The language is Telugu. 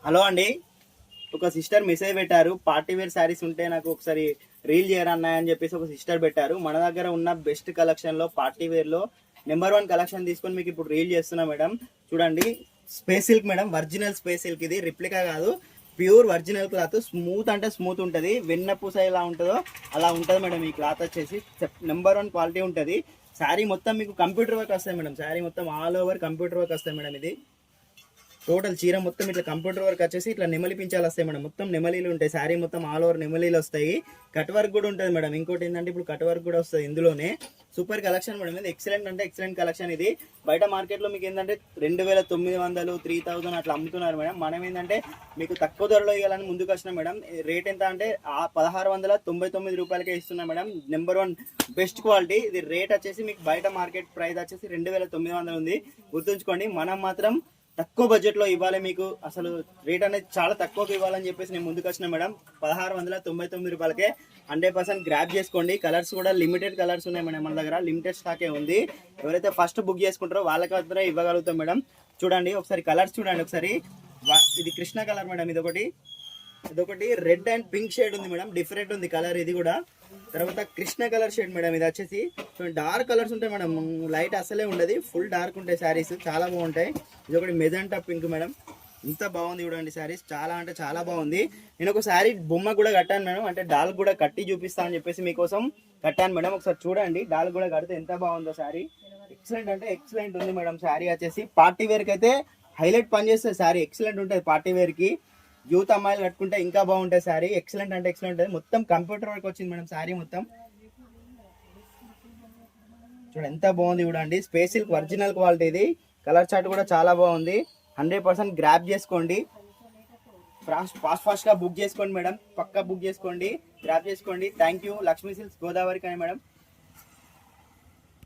హలో అండి, ఒక సిస్టర్ మెసేజ్ పెట్టారు. పార్టీ వేర్ శారీస్ ఉంటే నాకు ఒకసారి రీల్ చేయరన్నా అని చెప్పేసి ఒక సిస్టర్ పెట్టారు. మన దగ్గర ఉన్న బెస్ట్ కలెక్షన్ లో పార్టీ వేర్ లో నెంబర్ 1 కలెక్షన్ తీసుకొని మీకు ఇప్పుడు రీల్ చేస్తున్నా మేడం. చూడండి, space silk madam, original space silk. ఇది రిప్లికా కాదు, ప్యూర్ ఒరిజినల్ క్లాత్. స్మూత్ అంటే స్మూత్ ఉంటుంది, వెన్నపూస ఎలా ఉంటుందో అలా ఉంటుంది మేడం. ఈ క్లాత్ వచ్చేసి నెంబర్ 1 క్వాలిటీ ఉంటుంది. శారీ మొత్తం మీకు కంప్యూటర్ వర్క్ వస్తాయి మేడం. శారీ మొత్తం ఆల్ ఓవర్ కంప్యూటర్ వర్క్ వస్తాయి మేడం. ఇది టోటల్ చీర మొత్తం ఇట్లా కంప్యూటర్ వర్క్ వచ్చేసి ఇట్లా నెమలి పించాలు వస్తాయి మేడం. మొత్తం నెమలీలు ఉంటాయి. శారీ మొత్తం ఆల్ ఓవర్ నెమలీలు వస్తాయి. కట్ వర్క్ కూడా ఉంటుంది మేడం. ఇంకోటి ఏంటంటే ఇప్పుడు కట్ వర్క్ కూడా వస్తుంది ఇందులోనే. Super collection madam. ఇది ఎక్సలెంట్ అంటే ఎక్సలెంట్ కలెక్షన్. ఇది బయట మార్కెట్లో మీకు ఏంటంటే 2900 3000 అట్లా అమ్ముతున్నారు మేడం. మనం ఏంటంటే మీకు తక్కువ ధరలో ఇవ్వాలని ముందుకు వచ్చినాం మేడం. రేట్ ఎంత అంటే 1699 రూపాయలకే ఇస్తున్నాం మేడం. Number 1 best quality. ఇది రేట్ వచ్చేసి మీకు బయట మార్కెట్ ప్రైస్ వచ్చేసి 2900 ఉంది. గుర్తుంచుకోండి, మనం మాత్రం తక్కువ బడ్జెట్ లో ఇవ్వాలి మీకు. అసలు రేట్ అనేది చాలా తక్కువకి ఇవ్వాలని చెప్పేసి నేను ముందుకు వచ్చిన మేడం. 1699 రూపాయలకే 100% గ్రాప్ చేసుకోండి. కలర్స్ కూడా లిమిటెడ్ కలర్స్ ఉన్నాయి మేడం. మన దగ్గర లిమిటెడ్ స్టాకే ఉంది. ఎవరైతే ఫస్ట్ బుక్ చేసుకుంటారో వాళ్ళకి మాత్రమే ఇవ్వగలుగుతాం మేడం. చూడండి ఒకసారి కలర్స్ చూడండి ఒకసారి. ఇది కృష్ణ కలర్ మేడం. ఇదొకటి రెడ్ అండ్ పింక్ షేడ్ ఉంది మేడం. డిఫరెంట్ ఉంది కలర్ ఇది కూడా. తర్వాత కృష్ణ కలర్ షేడ్ మేడం. ఇది వచ్చేసి డార్క్ కలర్స్ ఉంటాయి మేడం. లైట్ అసలే ఉండదు, ఫుల్ డార్క్ ఉంటాయి శారీస్. చాలా బాగుంటాయి. ఇది ఒకటి మెజెంటా పింక్ మేడం. ఇంత బాగుంది చూడండి శారీస్. చాలా అంటే చాలా బాగుంది. నేను ఒక శారీ బొమ్మ కూడా కట్టాను మేడం. అంటే డాల్ కూడా కట్టి చూపిస్తా అని చెప్పేసి మీకోసం కట్టాను మేడం. ఒకసారి చూడండి డాల్ కూడా కడితే ఎంత బాగుందో శారీ. ఎక్సలెంట్ అంటే ఎక్సలెంట్ ఉంది మేడం. శారీ వచ్చేసి పార్టీ వేర్కి అయితే హైలైట్ పనిచేస్తుంది శారీ. ఎక్సలెంట్ ఉంటుంది పార్టీ వేర్కి. యూత్ అమ్మాయిలు కట్టుకుంటే ఇంకా బాగుంటుంది శారీ. ఎక్సలెంట్ అంటే ఎక్సలెంట్ ఉంటుంది. మొత్తం కంప్యూటర్ వర్క్ వచ్చింది మేడం శారీ మొత్తం. చూడండి ఎంత బాగుంది చూడండి. Space silk original quality. ఇది కలర్ చార్ట్ కూడా చాలా బాగుంది. 100% గ్రాప్ చేసుకోండి. ఫాస్ట్ గా బుక్ చేసుకోండి మేడం. పక్కా బుక్ చేసుకోండి, గ్రాప్ చేసుకోండి. Thank you. Lakshmi silks Godavari కానీ మేడం.